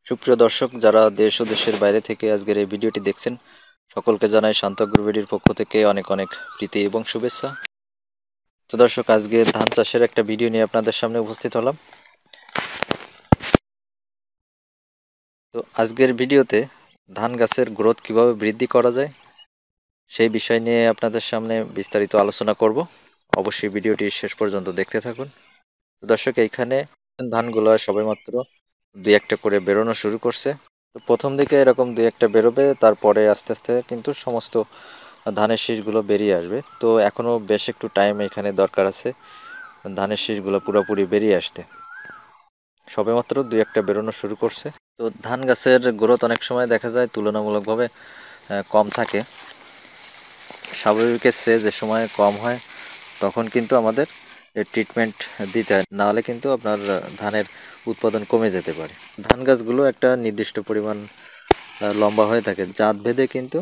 সুপ্রিয় দর্শক, যারা দেশ ও দেশের বাইরে থেকে আজকের এই ভিডিওটি দেখছেন, সকলকে জানাই শান্ত গুরুবেডির পক্ষ থেকে অনেক অনেক প্রীতি এবং শুভেচ্ছা। তো দর্শক, আজকে ধান চাষের একটা ভিডিও নিয়ে আপনাদের সামনে উপস্থিত হলাম। তো আজকের ভিডিওতে ধান গাছের গ্রোথ কিভাবে বৃদ্ধি করা যায় সেই বিষয় নিয়ে আপনাদের সামনে বিস্তারিত আলোচনা করব। অবশ্যই ভিডিওটি শেষ পর্যন্ত দেখতে থাকুন। তো দর্শক, এইখানে ধানগুলো সবেমাত্র দুই একটা করে বেরোনো শুরু করছে। তো প্রথম দিকে এরকম দুই একটা বেরোবে, তারপরে আস্তে আস্তে কিন্তু সমস্ত ধানের শীষগুলো বেরিয়ে আসবে। তো এখনও বেশ একটু টাইম এখানে দরকার আছে ধানের শীষগুলো পুরোপুরি বেরিয়ে আসতে। সবেমাত্র দুই একটা বেরোনো শুরু করছে। তো ধান গাছের গ্রোথ অনেক সময় দেখা যায় তুলনামূলকভাবে কম থাকে। স্বাভাবিকের চেয়ে যে সময় কম হয় তখন কিন্তু আমাদের ট্রিটমেন্ট দিতে হয়, নাহলে কিন্তু আপনার ধানের উৎপাদন কমে যেতে পারে। ধান গাছগুলো একটা নির্দিষ্ট পরিমাণ লম্বা হয়ে থাকে, জাত ভেদে কিন্তু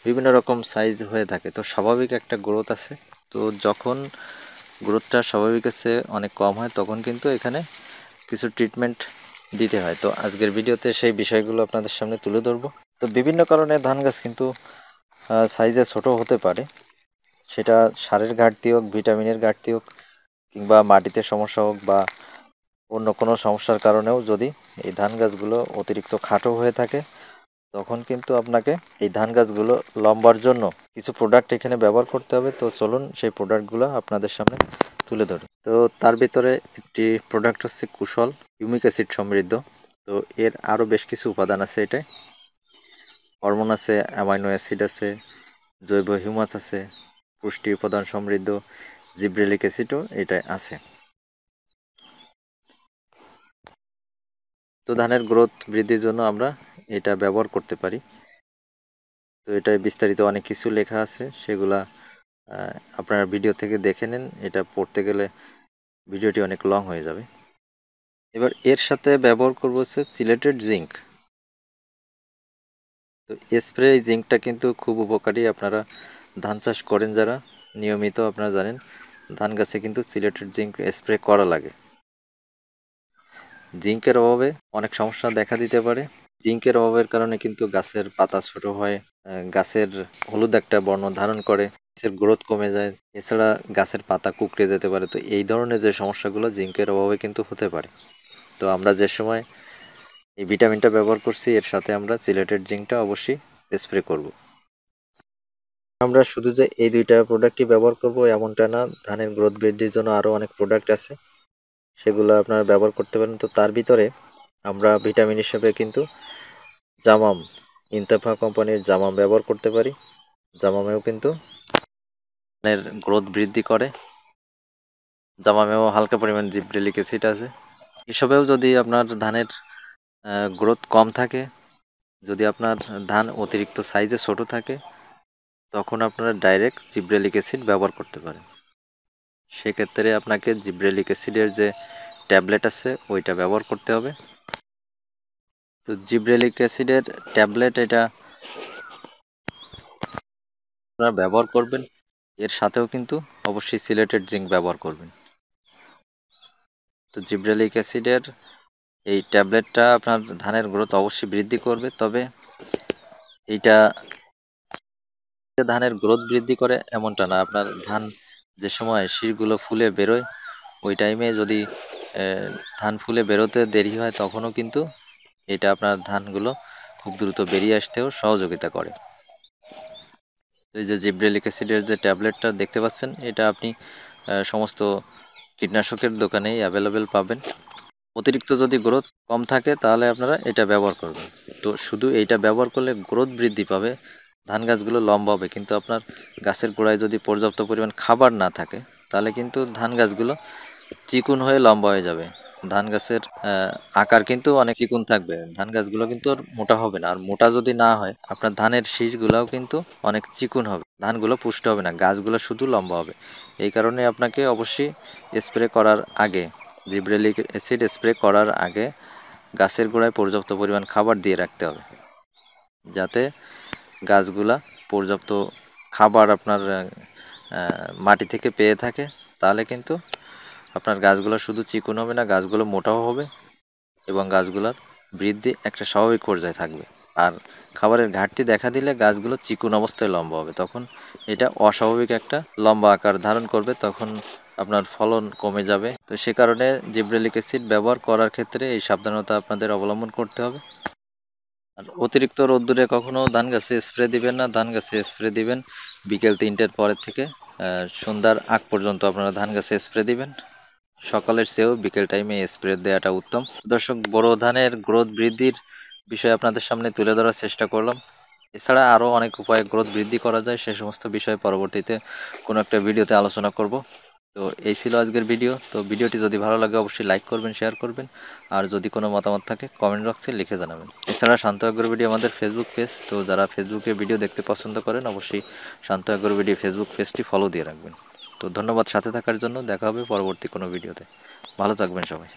বিভিন্ন রকম সাইজ হয়ে থাকে। তো স্বাভাবিক একটা গ্রোথ আছে। তো যখন গ্রোথটা স্বাভাবিকের চেয়ে অনেক কম হয় তখন কিন্তু এখানে কিছু ট্রিটমেন্ট দিতে হয়। তো আজকের ভিডিওতে সেই বিষয়গুলো আপনাদের সামনে তুলে ধরবো। তো বিভিন্ন কারণে ধান গাছ কিন্তু সাইজে ছোট হতে পারে, সেটা সারের ঘাটতি হোক, ভিটামিনের ঘাটতি হোক, কিংবা মাটিতে সমস্যা হোক, বা অন্য কোনো সমস্যার কারণেও যদি এই ধান গাছগুলো অতিরিক্ত খাটো হয়ে থাকে, তখন কিন্তু আপনাকে এই ধান গাছগুলো লম্বার জন্য কিছু প্রোডাক্ট এখানে ব্যবহার করতে হবে। তো চলুন সেই প্রোডাক্টগুলো আপনাদের সামনে তুলে ধরি। তো তার ভিতরে একটি প্রোডাক্ট হচ্ছে কুশল, হিউমিক অ্যাসিড সমৃদ্ধ। তো এর আরও বেশ কিছু উপাদান আছে এটায়। হরমোন আছে, অ্যামাইনো অ্যাসিড আছে, জৈব হিউমাস আছে, পুষ্টি উপাদান সমৃদ্ধ জিব্রেলিক অ্যাসিডও এটায় আছে। তো ধানের গ্রোথ বৃদ্ধির জন্য আমরা এটা ব্যবহার করতে পারি। তো এটায় বিস্তারিত অনেক কিছু লেখা আছে, সেগুলা আপনারা ভিডিও থেকে দেখে নিন। এটা পড়তে গেলে ভিডিওটি অনেক লং হয়ে যাবে। এবার এর সাথে ব্যবহার করবো হচ্ছে সিলেটেড জিঙ্ক। তো স্প্রে জিঙ্কটা কিন্তু খুব উপকারী। আপনারা ধান চাষ করেন যারা নিয়মিত, আপনারা জানেন ধান গাছে কিন্তু সিলেটেড জিঙ্ক স্প্রে করা লাগে। জিঙ্কের অভাবে অনেক সমস্যা দেখা দিতে পারে। জিঙ্কের অভাবের কারণে কিন্তু গাছের পাতা ছোট হয়, গাছের হলুদ একটা বর্ণ ধারণ করে, গাছের গ্রোথ কমে যায়, এছাড়া গাছের পাতা কুঁকড়ে যেতে পারে। তো এই ধরনের যে সমস্যাগুলো জিঙ্কের অভাবে কিন্তু হতে পারে। তো আমরা যে সময় এই ভিটামিনটা ব্যবহার করছি, এর সাথে আমরা সিলেটেড জিঙ্কটা অবশ্যই স্প্রে করব। আমরা শুধু যে এই দুইটা প্রোডাক্টই ব্যবহার করব এমনটা না, ধানের গ্রোথ বৃদ্ধির জন্য আরও অনেক প্রোডাক্ট আছে, সেগুলো আপনারা ব্যবহার করতে পারেন। তো তার ভিতরে আমরা ভিটামিন হিসেবে কিন্তু জামাম, ইনতাফা কোম্পানির জামাম ব্যবহার করতে পারি। জামামেও কিন্তু ধানের গ্রোথ বৃদ্ধি করে। জামামেও হালকা পরিমাণ জিব্রেলিক অ্যাসিড আছে। এসবেও যদি আপনার ধানের গ্রোথ কম থাকে, যদি আপনার ধান অতিরিক্ত সাইজে ছোট থাকে, তখন আপনারা ডাইরেক্ট জিব্রেলিক অ্যাসিড ব্যবহার করতে পারেন। সেক্ষেত্রে আপনাকে জিব্রেলিক অ্যাসিডের যে ট্যাবলেট আছে ওইটা ব্যবহার করতে হবে। তো জিব্রেলিক অ্যাসিডের ট্যাবলেট এটা আপনারা ব্যবহার করবেন, এর সাথেও কিন্তু অবশ্যই সিলেটেড জিঙ্ক ব্যবহার করবেন। তো জিব্রেলিক অ্যাসিডের এই ট্যাবলেটটা আপনার ধানের গ্রোথ অবশ্যই বৃদ্ধি করবে, তবে এইটা ধানের গ্রোথ বৃদ্ধি করে এমনটা না। আপনার ধান যে সময় শীষগুলো ফুলে বেরোয়, ওই টাইমে যদি ধান ফুলে বেরোতে দেরি হয়, তখনও কিন্তু এটা আপনার ধানগুলো খুব দ্রুত বেরিয়ে আসতেও সহযোগিতা করে। এই যে জিব্রেলিক অ্যাসিডের যে ট্যাবলেটটা দেখতে পাচ্ছেন, এটা আপনি সমস্ত কীটনাশকের দোকানেই অ্যাভেলেবেল পাবেন। অতিরিক্ত যদি গ্রোথ কম থাকে তাহলে আপনারা এটা ব্যবহার করবেন। তো শুধু এইটা ব্যবহার করলে গ্রোথ বৃদ্ধি পাবে, ধান গাছগুলো লম্বা হবে, কিন্তু আপনার গাছের গোড়ায় যদি পর্যাপ্ত পরিমাণ খাবার না থাকে, তাহলে কিন্তু ধান গাছগুলো চিকুন হয়ে লম্বা হয়ে যাবে। ধান গাছের আকার কিন্তু অনেক চিকুন থাকবে, ধান গাছগুলো কিন্তু আর মোটা হবে না। আর মোটা যদি না হয়, আপনার ধানের শীষগুলোও কিন্তু অনেক চিকুন হবে, ধানগুলো পুষ্ট হবে না, গাছগুলো শুধু লম্বা হবে। এই কারণে আপনাকে অবশ্যই স্প্রে করার আগে, জিব্রেলিক অ্যাসিড স্প্রে করার আগে গাছের গোড়ায় পর্যাপ্ত পরিমাণ খাবার দিয়ে রাখতে হবে, যাতে গাছগুলা পর্যাপ্ত খাবার আপনার মাটি থেকে পেয়ে থাকে। তাহলে কিন্তু আপনার গাছগুলো শুধু চিকন হবে না, গাছগুলো মোটাও হবে এবং গাছগুলোর বৃদ্ধি একটা স্বাভাবিক পর্যায়ে থাকবে। আর খাবারের ঘাটতি দেখা দিলে গাছগুলো চিকন অবস্থায় লম্বা হবে, তখন এটা অস্বাভাবিক একটা লম্বা আকার ধারণ করবে, তখন আপনার ফলন কমে যাবে। তো সে কারণে জিব্রেলিক অ্যাসিড ব্যবহার করার ক্ষেত্রে এই সাবধানতা আপনাদের অবলম্বন করতে হবে। আর অতিরিক্ত রোদ্দুরে কখনো ধান গাছে স্প্রে দিবেন না। ধান গাছে স্প্রে দিবেন বিকেল 3টের পরের থেকে সন্ধ্যার আগ পর্যন্ত আপনারা ধান গাছে স্প্রে দিবেন। সকালের চেয়েও বিকেল টাইমে স্প্রে দেওয়াটা উত্তম। দর্শক, বোরো ধানের গ্রোথ বৃদ্ধির বিষয়ে আপনাদের সামনে তুলে ধরার চেষ্টা করলাম। এছাড়া আরও অনেক উপায়ে গ্রোথ বৃদ্ধি করা যায়, সে সমস্ত বিষয়ে পরবর্তীতে কোনো একটা ভিডিওতে আলোচনা করব। তো এই ছিল আজকের ভিডিও। তো ভিডিওটি যদি ভালো লাগে অবশ্যই লাইক করবেন, শেয়ার করবেন, আর যদি কোনো মতামত থাকে কমেন্ট বক্সে লিখে জানাবেন। এছাড়া শান্ত ভিডিও আমাদের ফেসবুক পেজ, তো যারা ফেসবুকে ভিডিও দেখতে পছন্দ করেন অবশ্যই শান্ত ভিডিও ফেসবুক পেজটি ফলো দিয়ে রাখবেন। তো ধন্যবাদ সাথে থাকার জন্য। দেখা হবে পরবর্তী কোনো ভিডিওতে। ভালো থাকবেন সবাই।